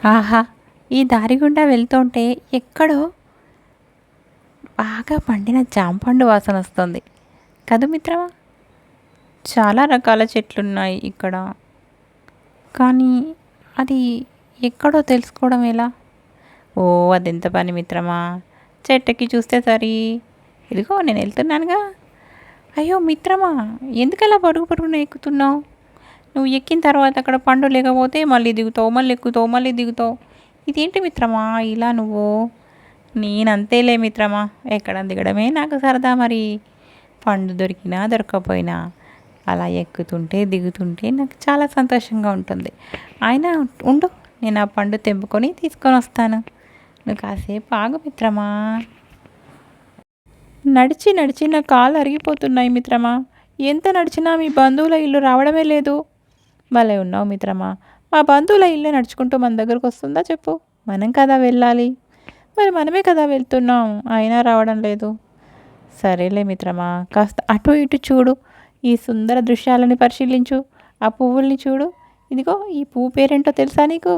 ఆహా! ఈ దారి గుండా వెళ్తుంటే ఎక్కడో బాగా పండిన జాంపండు వాసనొస్తుంది. కదూ మిత్రమా! చాలా రకాల చెట్లున్నాయి ఇక్కడ. కానీ అది ఎక్కడో తెలుసుకోవడం ఎలా? ఓహ్! అదెంత పని మిత్రమా! చెట్టెక్కి చూస్తే సరి. ఇదిగో నేనెళ్తున్నానుగా. అయ్యో! మిత్రమా! ఎందుకలా పరుగు పరుగున ఎక్కుతున్నావు? నువ్వు ఎక్కిన తర్వాత అక్కడ పండు లేకపోతే మళ్ళీ దిగుతావు, మళ్ళీ ఎక్కుతావు, మళ్ళీ దిగుతావు. ఇదేంటి మిత్రమా ఇలా నువ్వు? నేనంతేలే మిత్రమా. ఎక్కడం దిగడమే నాకు సరదా మరి. పండు దొరికినా దొరక్కపోయినా అలా ఎక్కుతుంటే, దిగుతుంటే నాకు చాలా సంతోషంగా ఉంటుంది. అయినా ఉండు, నేను ఆ పండు తెంపుకొని తీసుకొనొస్తాను. నువ్వు కాసేపు ఆగు మిత్రమా. నడిచి నడిచి నా కాళ్ళు అరిగిపోతున్నాయి మిత్రమా. ఎంత నడిచినా మీ బంధువుల ఇల్లు రావడమే లేదు. భలే ఉన్నావు మిత్రమా. మా బంధువుల ఇల్లే నడుచుకుంటూ మన దగ్గరకొస్తుందా చెప్పు? మనం కదా వెళ్ళాలి. మరి మనమే కదా వెళ్తున్నాం. అయినా రావడం లేదు. సరేలే మిత్రమా, కాస్త అటు ఇటు చూడు. ఈ సుందర దృశ్యాలని పరిశీలించు. ఆ పువ్వుల్ని చూడు. ఇదిగో ఈ పువ్వు పేరేంటో తెలుసా నీకు?